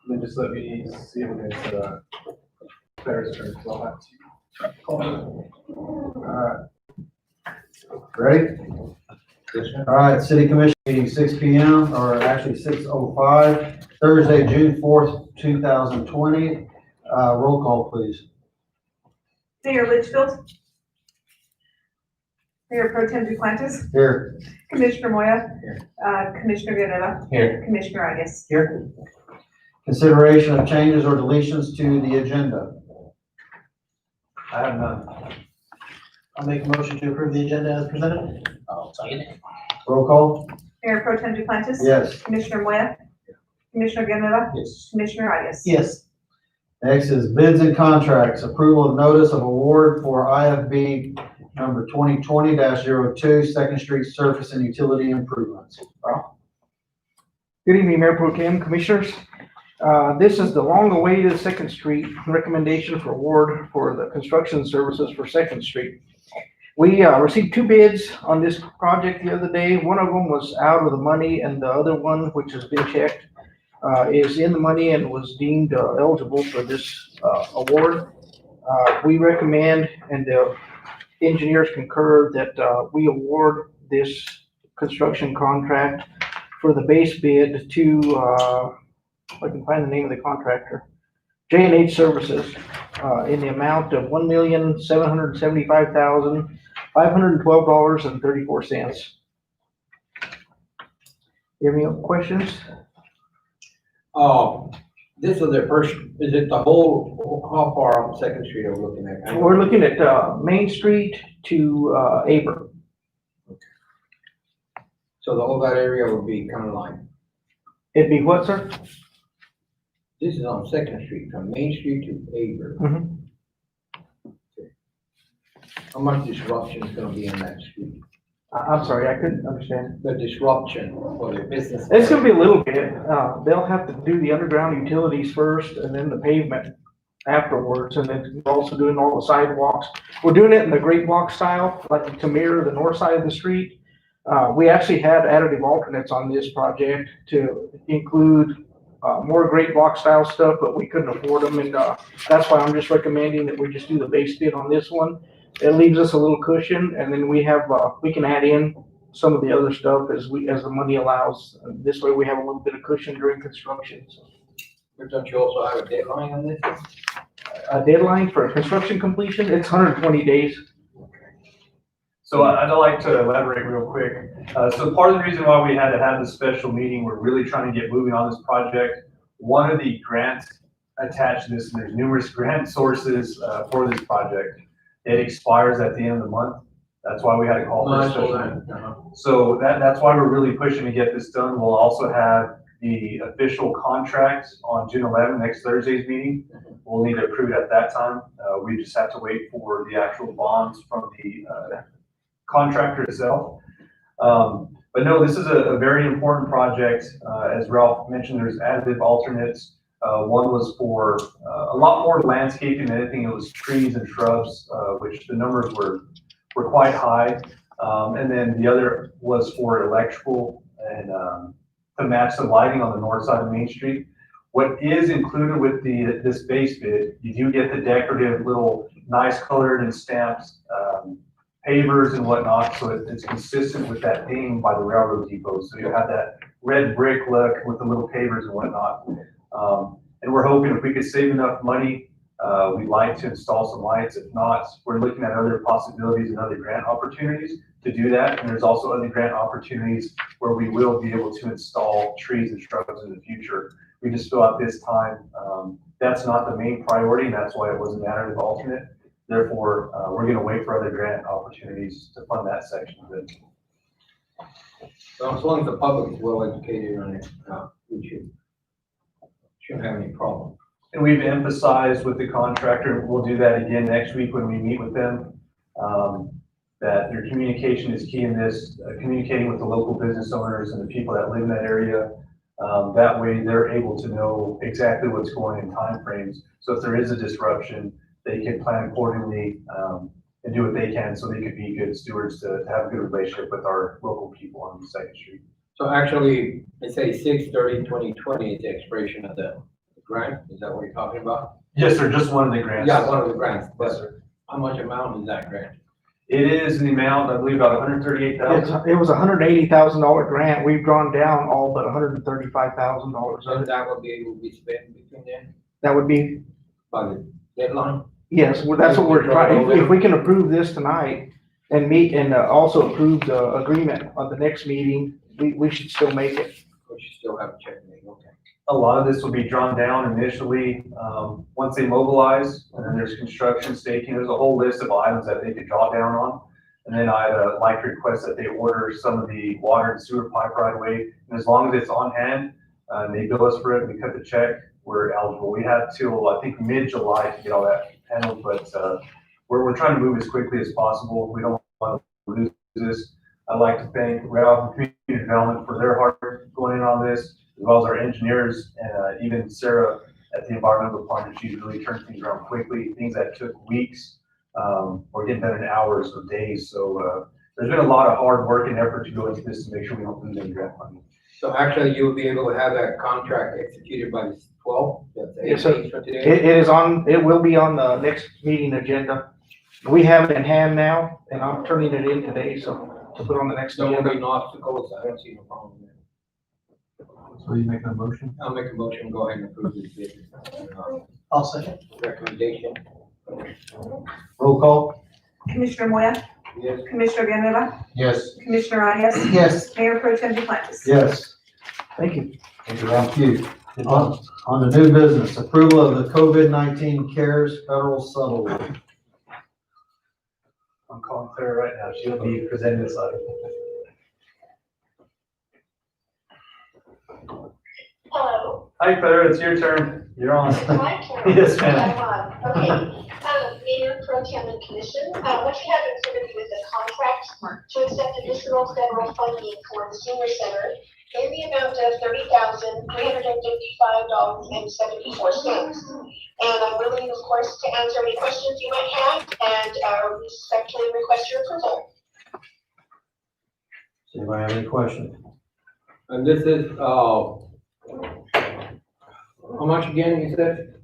then just let me see when it's Claire's turn, so I'll have to call her. Ready? All right, city commission meeting 6 p.m. or actually 6:05, Thursday, June 4th, 2020. Roll call, please. Mayor Litchfield. Mayor Pro Tem Duplantis. Here. Commissioner Moya. Here. Commissioner Guerrero. Here. Commissioner Arias. Here. Consideration of changes or deletions to the agenda. I have none. I'll make a motion to approve the agenda as presented. I'll second it. Roll call. Mayor Pro Tem Duplantis. Yes. Commissioner Moya. Commissioner Guerrero. Yes. Commissioner Arias. Yes. Next is bids and contracts. Approval of notice of award for IFB number 2020-02, Second Street Surface and Utility Improvements. Ralph? Good evening, Mayor Pro Tem, Commissioners. This is the long-awaited Second Street recommendation for award for the construction services for Second Street. We received 2 bids on this project the other day. One of them was out of the money, and the other one, which has been checked, is in the money and was deemed eligible for this award. We recommend, and the engineers concur, that we award this construction contract for the base bid to, if I can find the name of the contractor, J&H Services, in the amount of $1,775,512.34. You have any questions? This is the first, is it the whole, how far on Second Street are we looking at? We're looking at Main Street to Aber. So the whole that area would be county line. It'd be what, sir? This is on Second Street, from Main Street to Aber. Mhm. How much disruption is gonna be in that street? I'm sorry, I couldn't understand. The disruption for the business. It's gonna be a little bit. They'll have to do the underground utilities first and then the pavement afterwards. And then we're also doing all the sidewalks. We're doing it in the great block style, like to mirror the north side of the street. We actually had additive alternates on this project to include more great block style stuff, but we couldn't afford them. And that's why I'm just recommending that we just do the base bid on this one. It leaves us a little cushion, and then we have, we can add in some of the other stuff as the money allows. This way we have a little bit of cushion during construction. So, But don't you also have a deadline on this? a deadline for construction completion, it's 120 days. So I'd like to elaborate real quick. So part of the reason why we had to have this special meeting, we're really trying to get moving on this project. One of the grants attached to this, and there's numerous grant sources for this project. It expires at the end of the month. That's why we had to call for a special meeting. So that's why we're really pushing to get this done. We'll also have the official contract on June 11th, next Thursday's meeting. We'll need to approve it at that time. We just have to wait for the actual bonds from the contractor itself. But no, this is a very important project. As Ralph mentioned, there's additive alternates. One was for a lot more landscaping than anything. It was trees and shrubs, which the numbers were quite high. And then the other was for electrical and to match the lighting on the north side of Main Street. What is included with this base bid, you do get the decorative little nice colored and stamped pavers and whatnot, so it's consistent with that theme by the railroad depot. So you'll have that red brick look with the little pavers and whatnot. And we're hoping if we could save enough money, we'd like to install some lights. If not, we're looking at other possibilities and other grant opportunities to do that. And there's also other grant opportunities where we will be able to install trees and shrubs in the future. We just feel at this time, that's not the main priority, and that's why it wasn't an additive alternate. Therefore, we're gonna wait for other grant opportunities to fund that section of it. So as long as the public is well educated on it, we shouldn't have any problem. And we've emphasized with the contractor, we'll do that again next week when we meet with them, that their communication is key in this, communicating with the local business owners and the people that live in that area. That way they're able to know exactly what's going in timeframes. So if there is a disruption, they can plan accordingly and do what they can so they could be good stewards to have a good relationship with our local people on Second Street. So actually, they say 6/30/2020 is the expiration of the grant, is that what you're talking about? Yes, sir, just one of the grants. Yeah, one of the grants, Yes, but sir. how much amount is that grant? It is the amount, I believe, about $138,000. It was $180,000 grant. We've drawn down all but $135,000 of So it. that will be able to be spent between then, That would be, by the deadline? yes, well, that's what we're trying, if we can approve this tonight and meet, and also approve the agreement on the next meeting, we should still make it. Or you still have a check in, okay. A lot of this will be drawn down initially, once they mobilize, and then there's construction, staking, there's a whole list of items that they could draw down on. And then I'd like to request that they order some of the water and sewer pipe right away, and as long as it's on hand, and they bill us for it, we cut the check, we're eligible. We have till, I think, mid-July to get all that handled, but, we're trying to move as quickly as possible. We don't want to lose this. I'd like to thank Red Office Community Development for their hard work going in on this, as well as our engineers, and even Sarah at the environmental department. She's really turned things around quickly. Things that took weeks, we're getting done in hours or days. So there's been a lot of hard work and effort to go into this to make sure we don't lose any grant money. So actually, you'll be able to have that contract executed by the 12th? That's Yes, sir. 18th for today? It will be on the next meeting agenda. We have it in hand now, and I'm turning it in today, so to put on the next There won't be agenda. no obstacles, I don't see no problem there. So you making a motion? I'll make a motion, go ahead and approve this bid. I'll second. Recommendation, Roll call? Commissioner Moya, yes, Commissioner Ganela, Yes. Commissioner Arias, Yes. Mayor Pro Tem Duplantis. Yes. Thank you. Thank you. On the new business, approval of the COVID-19 CARES federal settlement. I'm calling Claire right now. She'll be presenting this item. Hello. Hi, Claire, it's your turn. You're on. My turn. Yes, ma'am. I'm on. Okay. Mayor Pro Tem and Commission, what you have in front of you is a contract to accept additional federal funding for the senior center in the amount of $30,355.74. And I'm willing, of course, to answer any questions you might have and respectfully request your approval. Does anybody have any questions? and this is, how much again, you said?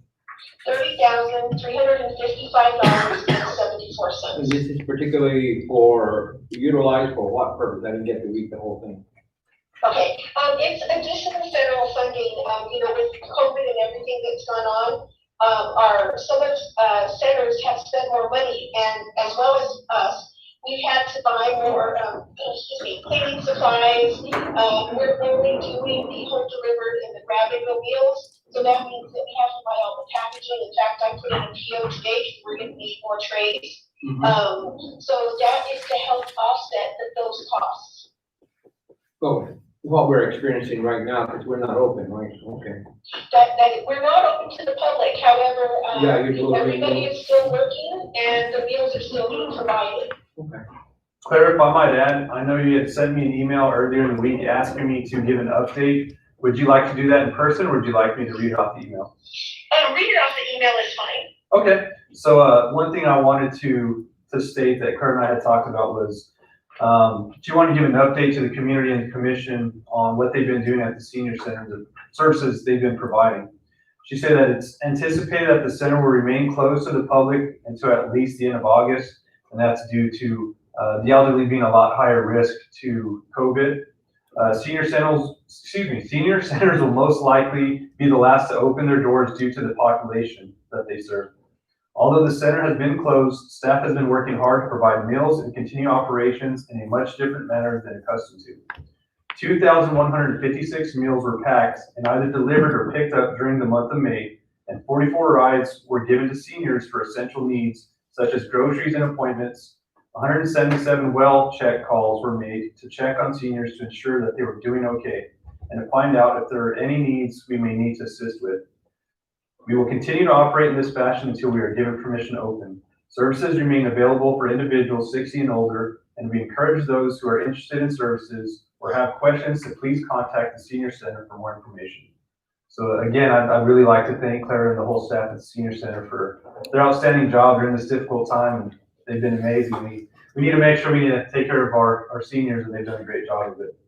$30,355.74. And this is particularly for, utilized for what purpose? I didn't get to read the whole thing. Okay, it's additional federal funding, with COVID and everything that's gone on. Some of centers have spent more money, and as well as us, we've had to buy more, cleaning supplies. We're only doing the home delivered and the grab-and-go meals, so that means that we have to buy all the packaging. In fact, I put in a PO today, we're gonna need more trays. So that is to help offset those costs. So, what we're experiencing right now, because we're not open, right? Okay. That we're not open to the public, however, Yeah, you're doing- everybody is still working and the meals are still being provided. Okay. Claire, if I might add, I know you had sent me an email earlier in the week asking me to give an update. Would you like to do that in person, or would you like me to read it off the email? Read it off the email is fine. Okay, so, one thing I wanted to state that Claire and I had talked about was, she wanted to give an update to the community and the commission on what they've been doing at the senior center, the services they've been providing. She said that it's anticipated that the center will remain closed to the public until at least the end of August, and that's due to the elderly being a lot higher risk to COVID. Senior centers will most likely be the last to open their doors due to the population that they serve. Although the center has been closed, staff has been working hard to provide meals and continue operations in a much different manner than accustomed to. 2,156 meals were packed and either delivered or picked up during the month of May, and 44 rides were given to seniors for essential needs such as groceries and appointments. 177 well check calls were made to check on seniors to ensure that they were doing okay and to find out if there are any needs we may need to assist with. We will continue to operate in this fashion until we are given permission to open. Services remain available for individuals 60 and older, and we encourage those who are interested in services or have questions to please contact the Senior Center for more information. So again, I'd really like to thank Claire and the whole staff at the Senior Center for their outstanding job during this difficult time. And they've been amazing. We need to make sure we need to take care of our seniors, and they've done a great job of it.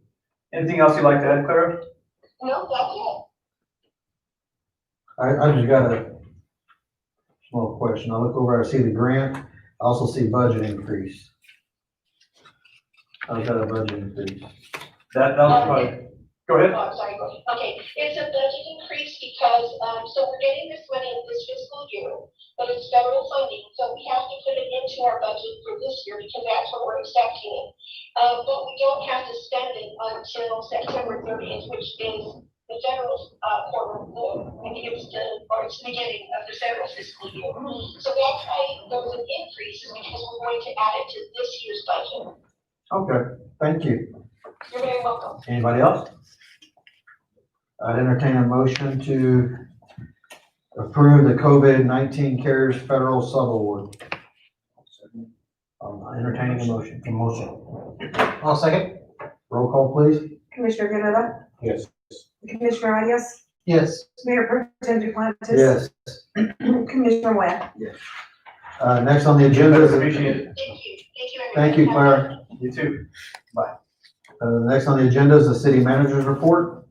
Anything else you'd like to add, Clara? No, that's it. I just got a small question. I look over, I see the grant, I also see budget increase. How's that a budget increase? That was probably, go ahead. Oh, I'm sorry, go ahead. Okay, it's a budget increase because, so we're getting this money in this fiscal year, but it's federal funding, so we have to put it into our budget for this year because that's what we're accepting it. But we don't have to spend it until September 30th, which is the federal, quarter, I think it's it's the beginning of the federal fiscal year. So that's why there's an increase, is because we're going to add it to this year's budget. Okay, thank you. You're very welcome. Anybody else? I'd entertain a motion to approve the COVID-19 CARES federal subaward. Entertaining a motion. I'll second. Roll call, please. Commissioner Garvelia? Yes. Commissioner Arias? Yes. Mayor Pro Tem Duplantis? Yes. Commissioner Moya? Next on the agenda is. Thank Appreciate it. you. Thank you, everyone. Thank you, Claire. You too. Next on the agenda is the city manager's report.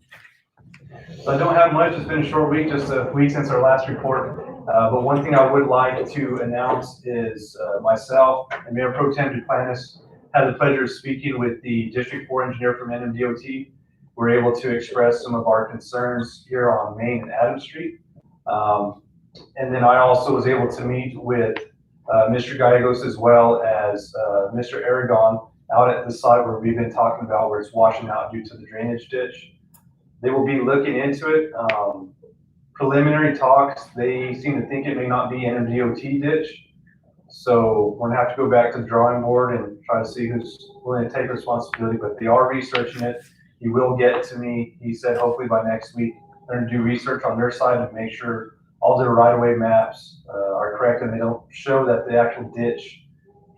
So I don't have much. It's been a short week, just a week since our last report. But one thing I would like to announce is myself and Mayor Pro Tem Duplantis had the pleasure of speaking with the District 4 engineer from NMDOT. We're able to express some of our concerns here on Main and Adams Street. And then I also was able to meet with Mr. Gallegos as well as Mr. Aragon out at the site where we've been talking about where it's washing out due to the drainage ditch. They will be looking into it. Preliminary talks, they seem to think it may not be an NMDOT ditch. So we're gonna have to go back to the drawing board and try to see who's willing to take responsibility, but they are researching it. He will get to me, he said hopefully by next week. They're gonna do research on their side and make sure all their right-of-way maps are correct and they don't show that the actual ditch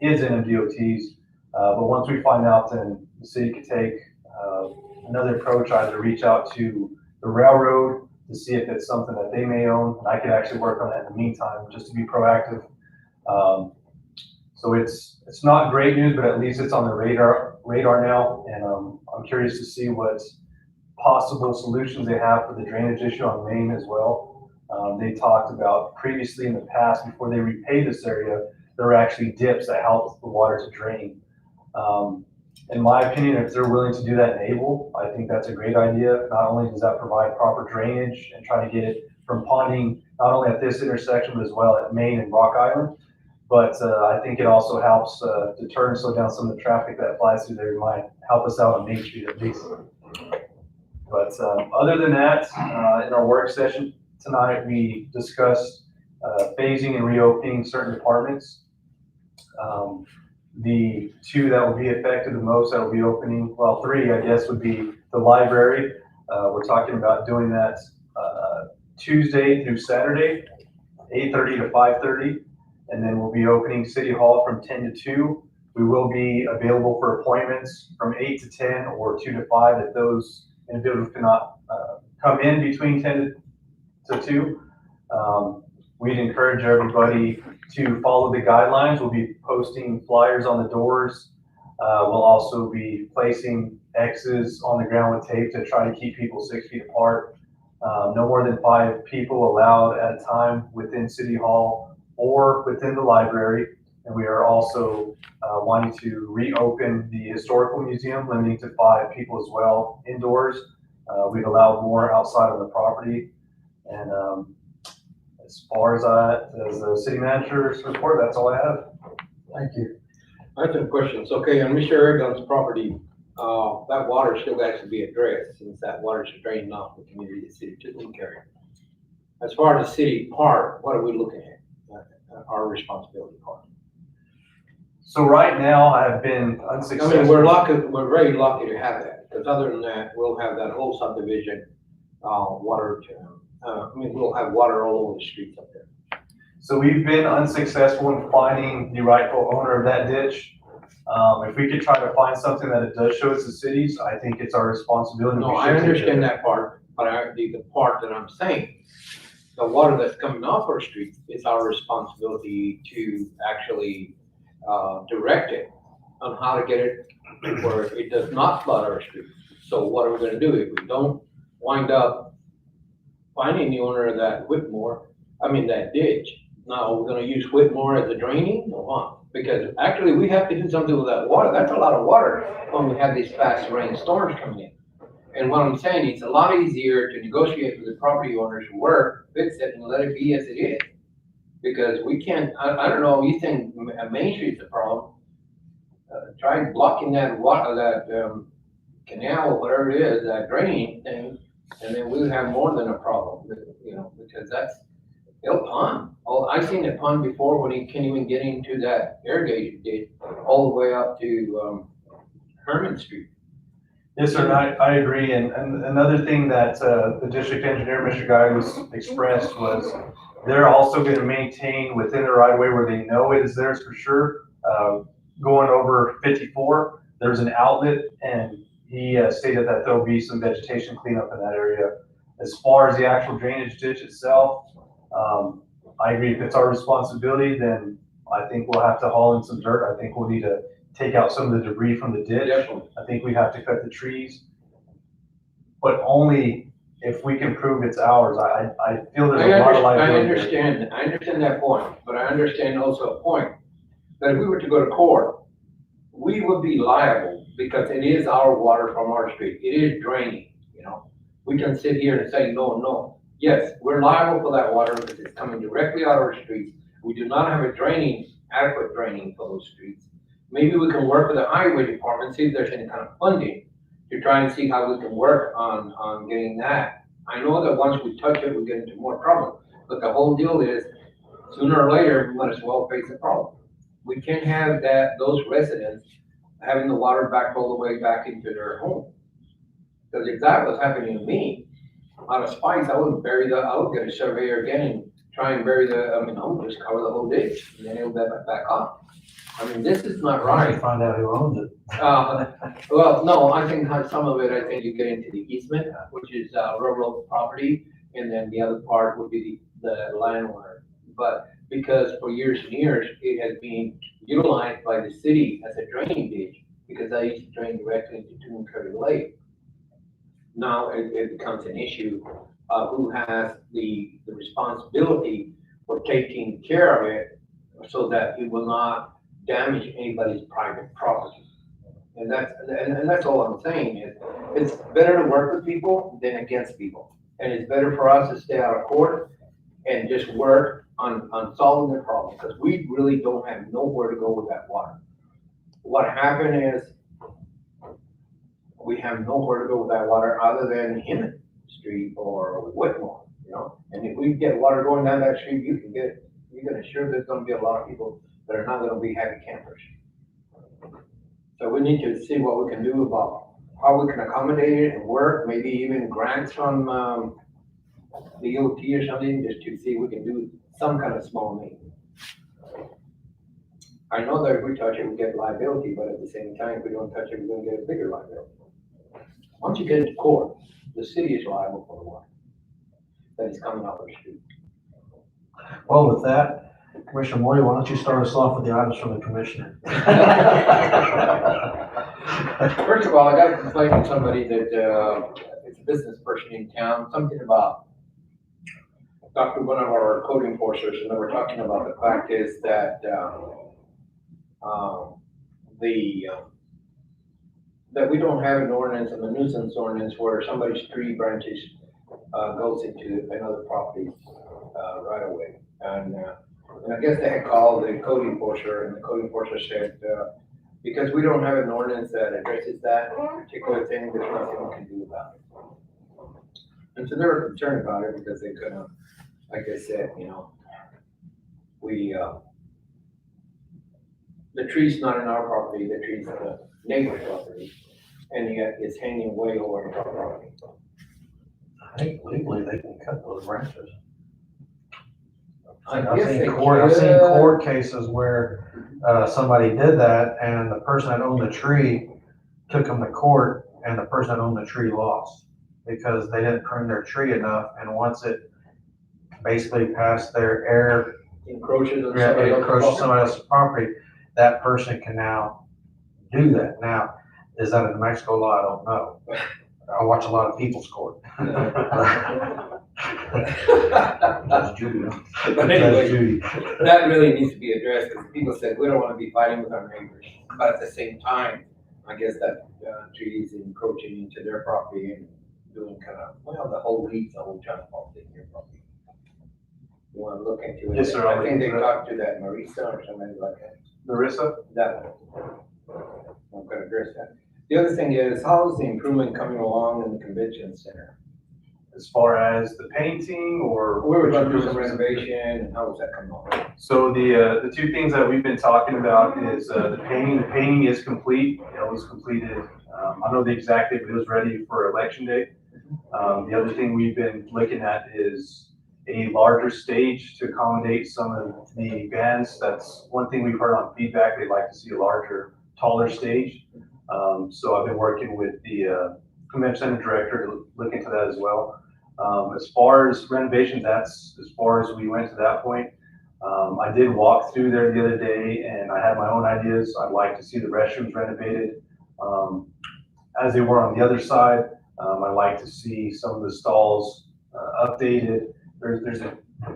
is NMDOT's. But once we find out, then the city could take another approach, either reach out to the railroad to see if it's something that they may own. I could actually work on that in the meantime, just to be proactive. So it's not great news, but at least it's on the radar now. And I'm curious to see what possible solutions they have for the drainage issue on Main as well. They talked about previously in the past, before they repaved this area, there were actually dips that helped the water to drain. In my opinion, if they're willing to do that in Able, I think that's a great idea. Not only does that provide proper drainage and try to get it from ponding, not only at this intersection, but as well at Main and Rock Island. But I think it also helps deter and slow down some of the traffic that flies through there. It might help us out on Main Street at least. But other than that, in our work session tonight, we discussed phasing and reopening certain departments. The two that will be affected the most that will be opening, well, three, I guess, would be the library. We're talking about doing that Tuesday through Saturday, 8:30 to 5:30. And then we'll be opening City Hall from 10 to 2. We will be available for appointments from 8 to 10 or 2 to 5 if those individuals cannot come in between 10 to 2. We'd encourage everybody to follow the guidelines. We'll be posting flyers on the doors. We'll also be placing X's on the ground with tape to try to keep people 6 feet apart. No more than 5 people allowed at a time within City Hall or within the library. And we are also wanting to reopen the Historical Museum, limiting to 5 people as well indoors. We've allowed more outside of the property. And as far as the city manager's report, that's all I have. Thank you. I have some questions. Okay, on Mr. Aragon's property, that water still has to be addressed since that water should drain off the community, the city to Link area. As far as the city part, what are we looking at? Our responsibility part. So right now I have been unsuccessful. I mean, we're very lucky to have that, because other than that, we'll have that whole subdivision, water we'll have water all over the streets up there. So we've been unsuccessful in finding the rightful owner of that ditch. If we could try to find something that it does show it's the city's, I think it's our responsibility. No, I understand that part, but the part that I'm saying, the water that's coming off our street, it's our responsibility to actually direct it on how to get it where it does not flood our street. So what are we gonna do if we don't wind up finding the owner of that Whitmore, that ditch. Now, we're gonna use Whitmore as a draining or what? Because actually, we have to do something with that water. That's a lot of water when we have these fast rain storms coming in. And what I'm saying, it's a lot easier to negotiate with the property owners who work, fix it, and let it be as it is. Because we can't, I don't know, you think Main Street's a problem? Try blocking that water, that, canal or whatever it is, that draining thing, and then we'll have more than a problem, because that's, they'll pond. Oh, I've seen it pond before when he can't even get into that irrigation ditch all the way up to, Herman Street. Yes, sir, and I agree, and another thing that, the district engineer, Mr. Guy, was expressed was they're also gonna maintain within the right of way where they know it is theirs for sure. Going over 54, there's an outlet, and he stated that there'll be some vegetation cleanup in that area. As far as the actual drainage ditch itself, I agree, if it's our responsibility, then I think we'll have to haul in some dirt. I think we'll need to take out some of the debris from the ditch. Definitely. I think we have to cut the trees, but only if we can prove it's ours. I feel there's a lot of liability. I understand that point, but I understand also a point that if we were to go to court, we would be liable because it is our water from our street. It is draining, We can sit here and say, no. Yes, we're liable for that water because it's coming directly out of our streets. We do not have adequate draining for those streets. Maybe we can work with the highway department, see if there's any kind of funding to try and see how we can work on getting that. I know that once we touch it, we get into more trouble, but the whole deal is sooner or later, we might as well face the problem. We can't have those residents having the water back all the way back into their home. Because if that was happening to me, out of spite, I would get a surveyor again and try and bury I would just cover the whole ditch and then it'll be back on. This is not right. Find out who owns it. Well, no, I think some of it, I think you get into the easement, which is railroad property, and then the other part would be the landowner. But because for years and years, it has been utilized by the city as a draining ditch, because I used to drain directly into Tuncurry Lake. Now it becomes an issue of who has the responsibility for taking care of it so that it will not damage anybody's private property. And that's all I'm saying is, it's better to work with people than against people. And it's better for us to stay out of court and just work on solving the problem, because we really don't have nowhere to go with that water. What happened is, we have nowhere to go with that water other than Hinman Street or Whitmore, And if we get water going down that street, you can assure there's gonna be a lot of people that are not gonna be happy campers. So we need to see what we can do about how we can accommodate it and work, maybe even grants from, the DOT or something, just to see if we can do some kind of small maintenance. I know that if we touch it, we get liability, but at the same time, if we don't touch it, we're gonna get a bigger liability. Once you get into court, the city is liable for the water that is coming off our street. Well, with that, Commissioner Moy, why don't you start us off with the items from the commissioner? First of all, I got to complain to somebody that it's a business person in town, something about talked to one of our code enforcers, and they were talking about the fact is that that we don't have an ordinance, a nuisance ordinance, where somebody's tree branches goes into another property right away. And I guess they had called the code enforcer, and the code enforcer said, because we don't have an ordinance that addresses that particular thing, there's nothing we can do about it. And so they were concerned about it because they couldn't, like I said, the tree's not in our property, the tree's on the neighbor's property, and yet it's hanging way over our property. I think legally they can cut those branches. I I've guess seen they seen could. court cases where somebody did that, and the person that owned the tree took them to court, and the person that owned the tree lost because they didn't prune their tree enough, and once it basically passed their air, Encroaches on it somebody else's encroached property. somebody else's property, that person can now do that. Now, is that a New Mexico law? I don't know. I watch a lot of people's court. That's Judy. huh? But That's anyway, Judy. that really needs to be addressed, because people said, we don't wanna be fighting with our neighbors. But at the same time, I guess that, tree is encroaching into their property and doing kind of, well, the whole weeds, the whole junk all in your property. You wanna look into it? Yes, sir, I'll I think look they into that. talked to that Marisa or somebody like that. Marissa? That one. I'm gonna address that. The other thing is, how is the improvement coming along in the convention center? As far as the painting or? We were gonna do some renovation, and how is that coming along? So the two things that we've been talking about is, the painting. The painting is complete. It was completed, I don't know the exact date, but it was ready for election day. The other thing we've been looking at is a larger stage to accommodate some of the bands. That's one thing we've heard on feedback. They'd like to see a larger, taller stage. So I've been working with the convention center director to look into that as well. As far as renovations, that's as far as we went to that point. I did walk through there the other day and I had my own ideas. I'd like to see the restrooms renovated as they were on the other side. I'd like to see some of the stalls updated. There's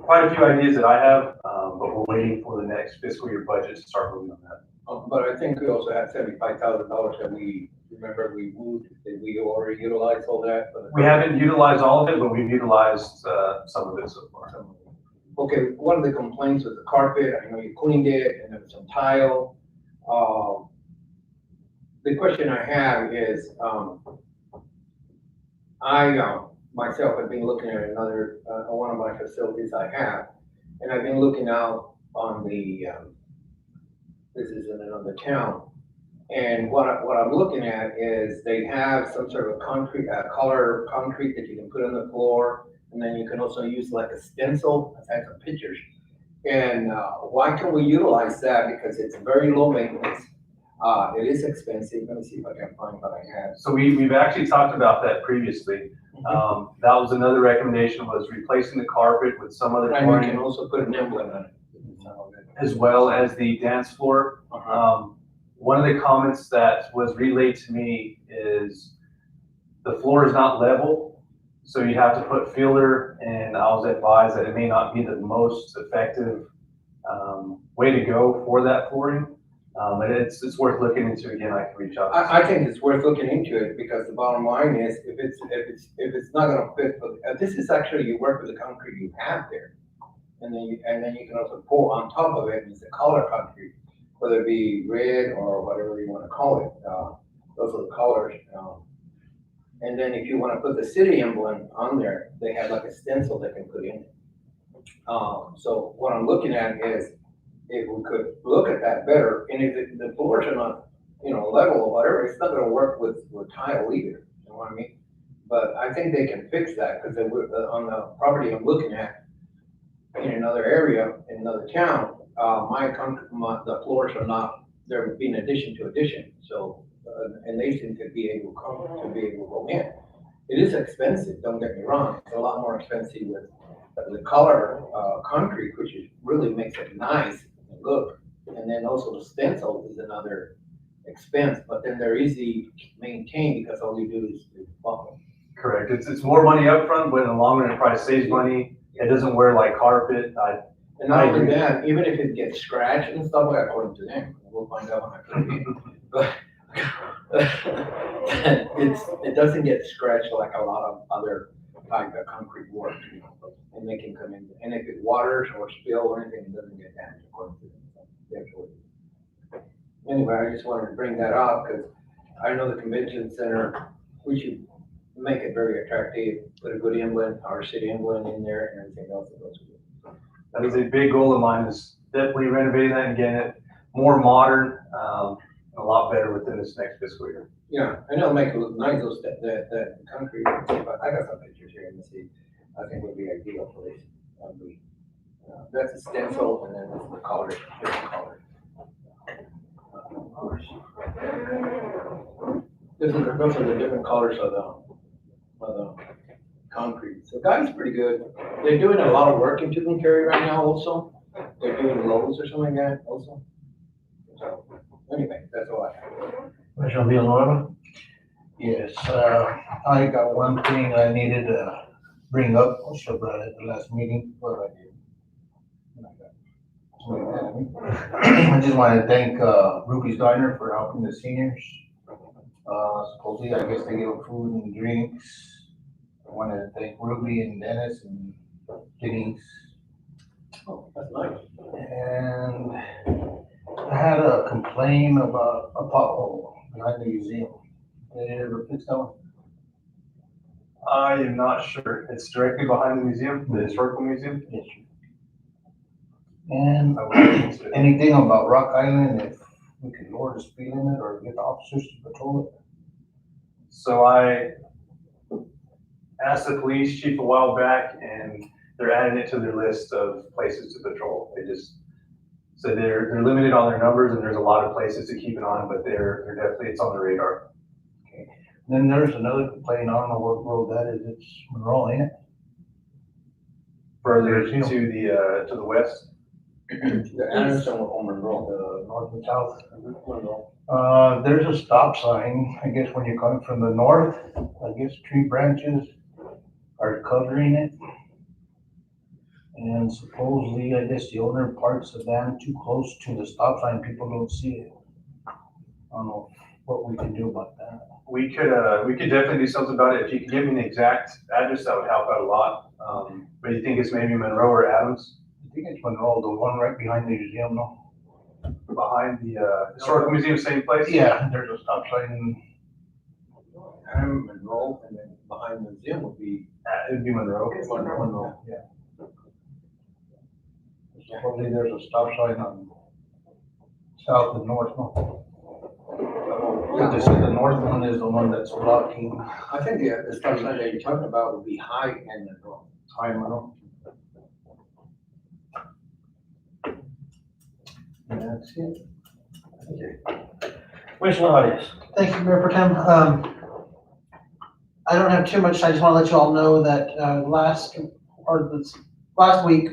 quite a few ideas that I have, but we're waiting for the next fiscal year budget to start moving on that. But I think we also had $75,000 that we moved. Did we already utilize all that? We haven't utilized all of it, but we've utilized some of it so far. Okay, one of the complaints was the carpet. I know you cleaned it and there was some tile. The question I have is, I myself have been looking at another, one of my facilities I have, and I've been looking out on the, this is in another town. And what I'm looking at is they have some sort of concrete, color concrete that you can put on the floor, and then you can also use like a stencil, I've had some pictures. And, why can we utilize that? Because it's very low maintenance. It is expensive. Let me see if I can find what I have. So we've actually talked about that previously. That was another recommendation, was replacing the carpet with some other And you flooring, can also put an emblem on it. as well as the dance floor. One of the comments that was relayed to me is the floor is not level, so you'd have to put filler, and I was advised that it may not be the most effective way to go for that flooring. But it's worth looking into. Again, I can reach out. I think it's worth looking into it, because the bottom line is, if it's not gonna fit, this is actually, you work with the concrete you have there. And then you can also pour on top of it, it's a color concrete, whether it be red or whatever you wanna call it, those are the colors. And then if you wanna put the city emblem on there, they have like a stencil they can put in. So what I'm looking at is, if we could look at that better, and if the floors are not, level or whatever, it's not gonna work with tile either, you know what I mean? But I think they can fix that, because on the property I'm looking at, in another area, in another town, the floors are not, they're being addition to addition, so, and they seem to be able to go in. It is expensive, don't get me wrong, it's a lot more expensive with the color, concrete, which really makes it nice and look. And then also the stencil is another expense, but then they're easy to maintain, because all you do is bump them. Correct. It's more money upfront, but in the long run, it probably saves money. It doesn't wear like carpet. And not only that, even if it gets scratched and stuff, according to them, we'll find out when I put it in. But it doesn't get scratched like a lot of other type of concrete work, and they can come in. And if it waters or spill or anything, it doesn't get damaged according to them. Anyway, I just wanted to bring that up, because I know the convention center, we should make it very attractive, put a good emblem, our city emblem in there, and everything else that goes with it. That is a big goal of mine, is definitely renovating that and getting it more modern, a lot better within this next fiscal year. Yeah, and it'll make it look nice, that concrete, but I got some pictures here, let me see. I think would be ideal for this. That's a stencil, and then this is the color, different color. Those are the different colors of the concrete. So guys, pretty good. They're doing a lot of work in Tucumcari right now also. They're doing Lowe's or something like that also. So, anyway, that's all I have. Commissioner Villanueva? Yes, I got one thing I needed bring up, I should have brought it at the last meeting, but I didn't. I just want to thank, Ruby's Diner for helping the seniors. Supposedly, I guess they give them food and drinks. I want to thank Ruby and Dennis and Denise. Oh, that's nice. And I had a complaint about a pothole behind the museum. Did they ever fix that one? I am not sure. It's directly behind the museum, the historical museum. Yes, sir. And I would look into it. anything about Rock Island, if we could lower the speed limit or get the officers to patrol it? So I asked the police chief a while back, and they're adding it to their list of places to patrol. They just said they're limited on their numbers, and there's a lot of places to keep an eye on, but they're definitely, it's on the radar. Then there's another complaint, I don't know what road that is, it's Monroe, ain't it? Further Museum. to the west. The Anderson or Monroe. The north and south. Monroe. There's a stop sign, I guess when you're coming from the north, I guess tree branches are covering it. And supposedly, I guess the owner parks the van too close to the stop sign, people don't see it. I don't know what we can do about that. We could definitely do something about it. If you could give me an exact address, that would help out a lot. But you think it's maybe Monroe or Adams? I think it's Monroe, the one right behind the museum, no? Behind the historical museum, same place? Yeah, there's a stop sign. I'm Monroe, and then behind the museum would be It'd be Monroe. It's Monroe. Monroe, yeah. Supposedly there's a stop sign on south and north, no? They said the north one is the one that's blocking I think the stop sign that you're talking about would be High and Monroe. High Monroe. And that's it. Commissioner Arias. Thank you, Mayor Pro Tem. I don't have too much. I just want to let you all know that last week,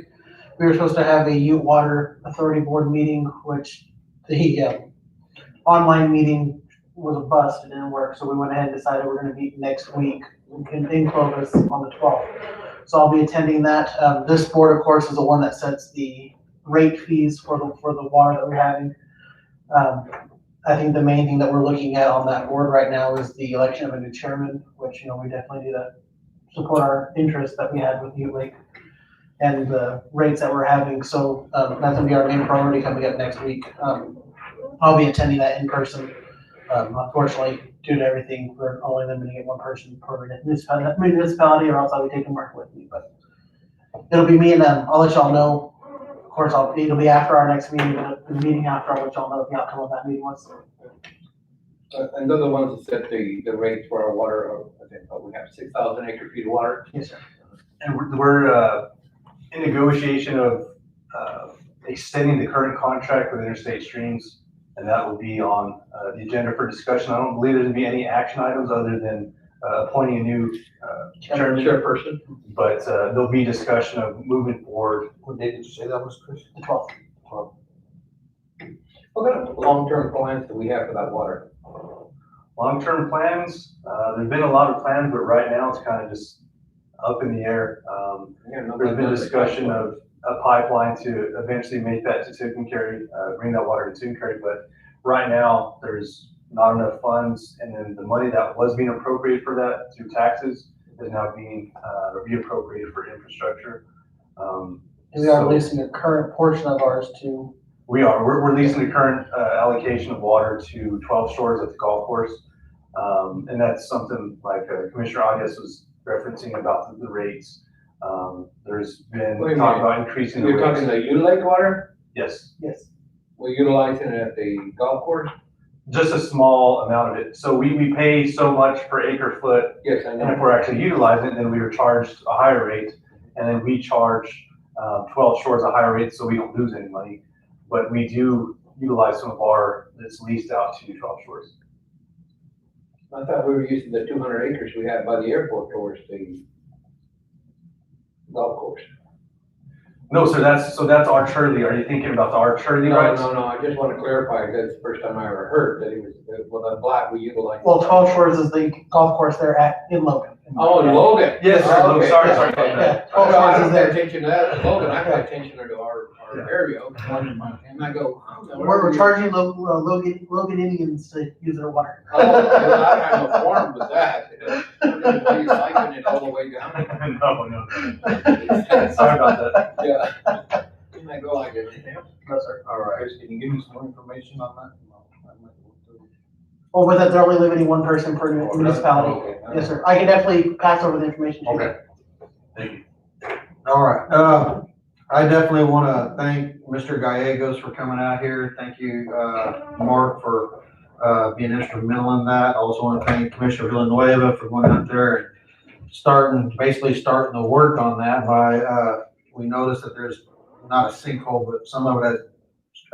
we were supposed to have a Ute Water Authority Board meeting, which the online meeting was a bust. It didn't work. So we went ahead and decided we're going to meet next week in Clovis on the 12th. So I'll be attending that. This board, of course, is the one that sets the rate fees for the water that we're having. I think the main thing that we're looking at on that board right now is the election of a new chairman, which, we definitely need to support our interest that we had with Ute Lake and the rates that we're having. So that's gonna be our main priority coming up next week. I'll be attending that in person. Unfortunately, due to everything, we're only limiting it one person per municipality, or else I'll be taking Mark with me, but it'll be me and them. I'll let y'all know. Of course, it'll be after our next meeting, the meeting after, I'll let y'all know what the outcome of that meeting was. And they're the ones that set the rates for our water, I think, we have 6,000 acre feet of water. Yes, sir. And we're in negotiation of extending the current contract with Interstate Streams, and that will be on the agenda for discussion. I don't believe there's gonna be any action items other than appointing a new Chairperson. but there'll be discussion of moving forward. What day did you say that was, Chris? The 12th. What kind of long-term plans do we have for that water? Long-term plans, there's been a lot of plans, but right now it's kind of just up in the air. There's been discussion of a pipeline to eventually make that to Tucumcari, bring that water to Tucumcari, but right now there's not enough funds, and then the money that was being appropriated for that through taxes is now being reappropriated for infrastructure. We are So releasing a current portion of ours to, we're leasing the current allocation of water to 12 Shores at the golf course. And that's something like Commissioner Arias was referencing about the rates. There's been Wait a talk minute. about increasing the You're talking rates. the Ute Lake water? Yes, yes, We're utilizing it at the golf course? just a small amount of it. So we pay so much per acre foot, Yes, I and if know. we're actually utilizing it, then we are charged a higher rate. And then we charge 12 Shores a higher rate, so we don't lose any money. But we do utilize some of our, that's leased out to 12 Shores. I thought we were using the 200 acres we had by the airport towards the golf course. No, so that's Archerly. Are you thinking about the Archerly No, rights? no, I just want to clarify, that's the first time I ever heard that it was, well, the black we utilized. well, 12 Shores is the golf course there in Logan. Oh, Logan. Yes, sir. Oh, okay. Sorry about that. Oh, no, I don't pay attention to that, Logan, I pay attention to our area, and I go. We're charging Logan Indians to use their water. Oh, I have no quorum with that. We're gonna be cycling it all the way down. No. Sorry about that. Yeah. And I go like this. No, sir. All right, can you give me some more information on that? Well, with that, they're only limiting one person per municipality. Okay. Yes, sir. I can definitely pass over the information to you. Okay. Thank you. All right, I definitely want to thank Mr. Gallegos for coming out here. Thank you, Mark, for being instrumental in that. I also want to thank Commissioner Villanueva for going out there and basically starting the work on that by, we noticed that there's not a sinkhole, but some of it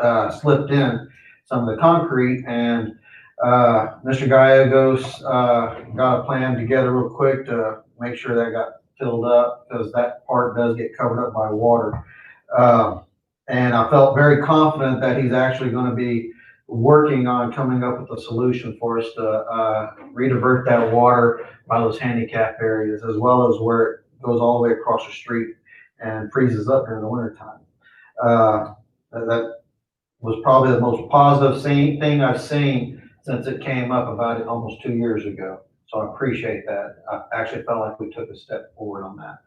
has slipped in, some of the concrete, and Mr. Gallegos got a plan together real quick to make sure that got filled up, because that part does get covered up by water. And I felt very confident that he's actually going to be working on coming up with a solution for us to redivert that water by those handicap areas, as well as where it goes all the way across the street and freezes up during the wintertime. That was probably the most positive thing I've seen since it came up about it almost 2 years ago. So I appreciate that. I actually felt like we took a step forward on that.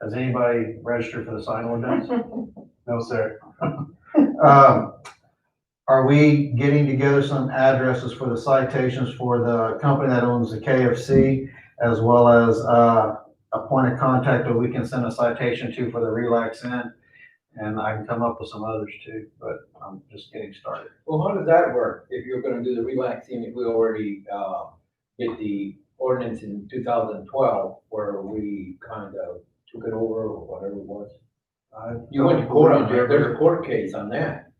Has anybody registered for the sign ordinance? No, sir. Are we getting together some addresses for the citations for the company that owns the KFC, as well as a point of contact that we can send a citation to for the Relax Inn? And I can come up with some others too, but I'm just getting started. Well, how does that work? If you're gonna do the relaxing, if we already, did the ordinance in 2012, where we kind of took it over or whatever it was. You went to court on there, there's a court case on that.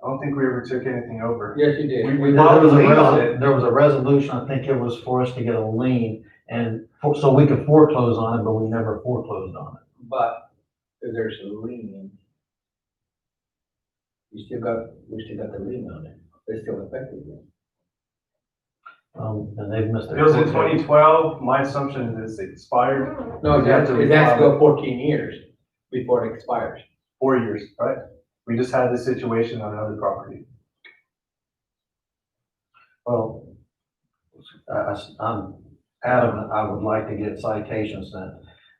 I don't think we ever took anything over. Yes, you did. We There was a lien on it. there was a resolution, I think it was for us to get a lien and so we could foreclose on it, but we never foreclosed on it. But if there's a lien, we still got the lien on it. It's still effective. And they've missed their. It was in court date. 2012. My assumption is it expired No, You have to it has to refile go 14 years before it expires. 4 years, right? We just had this situation on another property. Well, I'm adamant, I would like to get citations sent.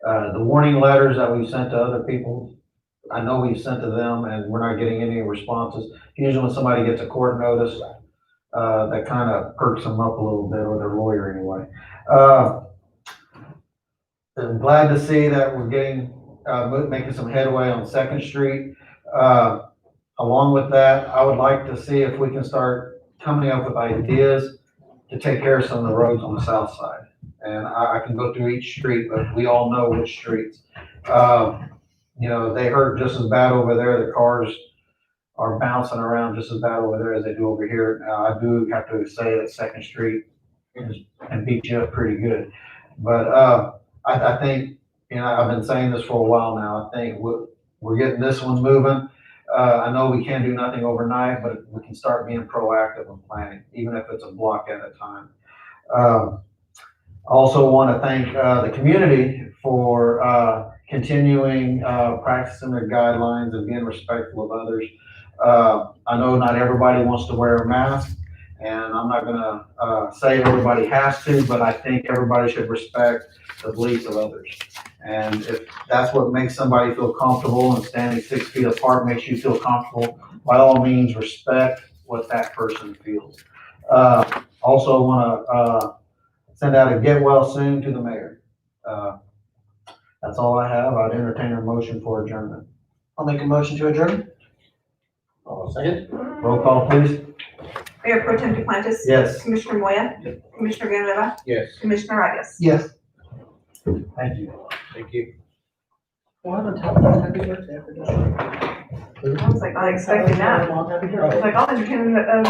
The warning letters that we've sent to other people, I know we've sent to them and we're not getting any responses. Usually when somebody gets a court notice, that kind of perks them up a little bit, or their lawyer anyway. I'm glad to see that we're getting, making some headway on Second Street. Along with that, I would like to see if we can start coming up with ideas to take care of some of the roads on the south side. And I can go through each street, but we all know which streets. You know, they hurt just as bad over there. The cars are bouncing around just as bad over there as they do over here. Now, I do have to say that Second Street can beat you up pretty good. But I think, you know, I've been saying this for a while now. I think we're getting this one moving. I know we can't do nothing overnight, but we can start being proactive and planning, even if it's a block at a time. Also want to thank the community for continuing practicing their guidelines and being respectful of others. I know not everybody wants to wear a mask, and I'm not gonna say everybody has to, but I think everybody should respect the beliefs of others. And if that's what makes somebody feel comfortable and standing 6 feet apart makes you feel comfortable, by all means, respect what that person feels. Also want to send out a get well soon to the mayor. That's all I have. I'd entertain a motion for adjournment. I'll make a motion to adjourn. Second? Roll call, please. Mayor Pro Tem Duplantis. Yes. Commissioner Moya. Commissioner Villanueva. Yes. Commissioner Arias. Yes. Thank you. Thank you. I was like, unexpected that. Happy I was like, I'll entertain a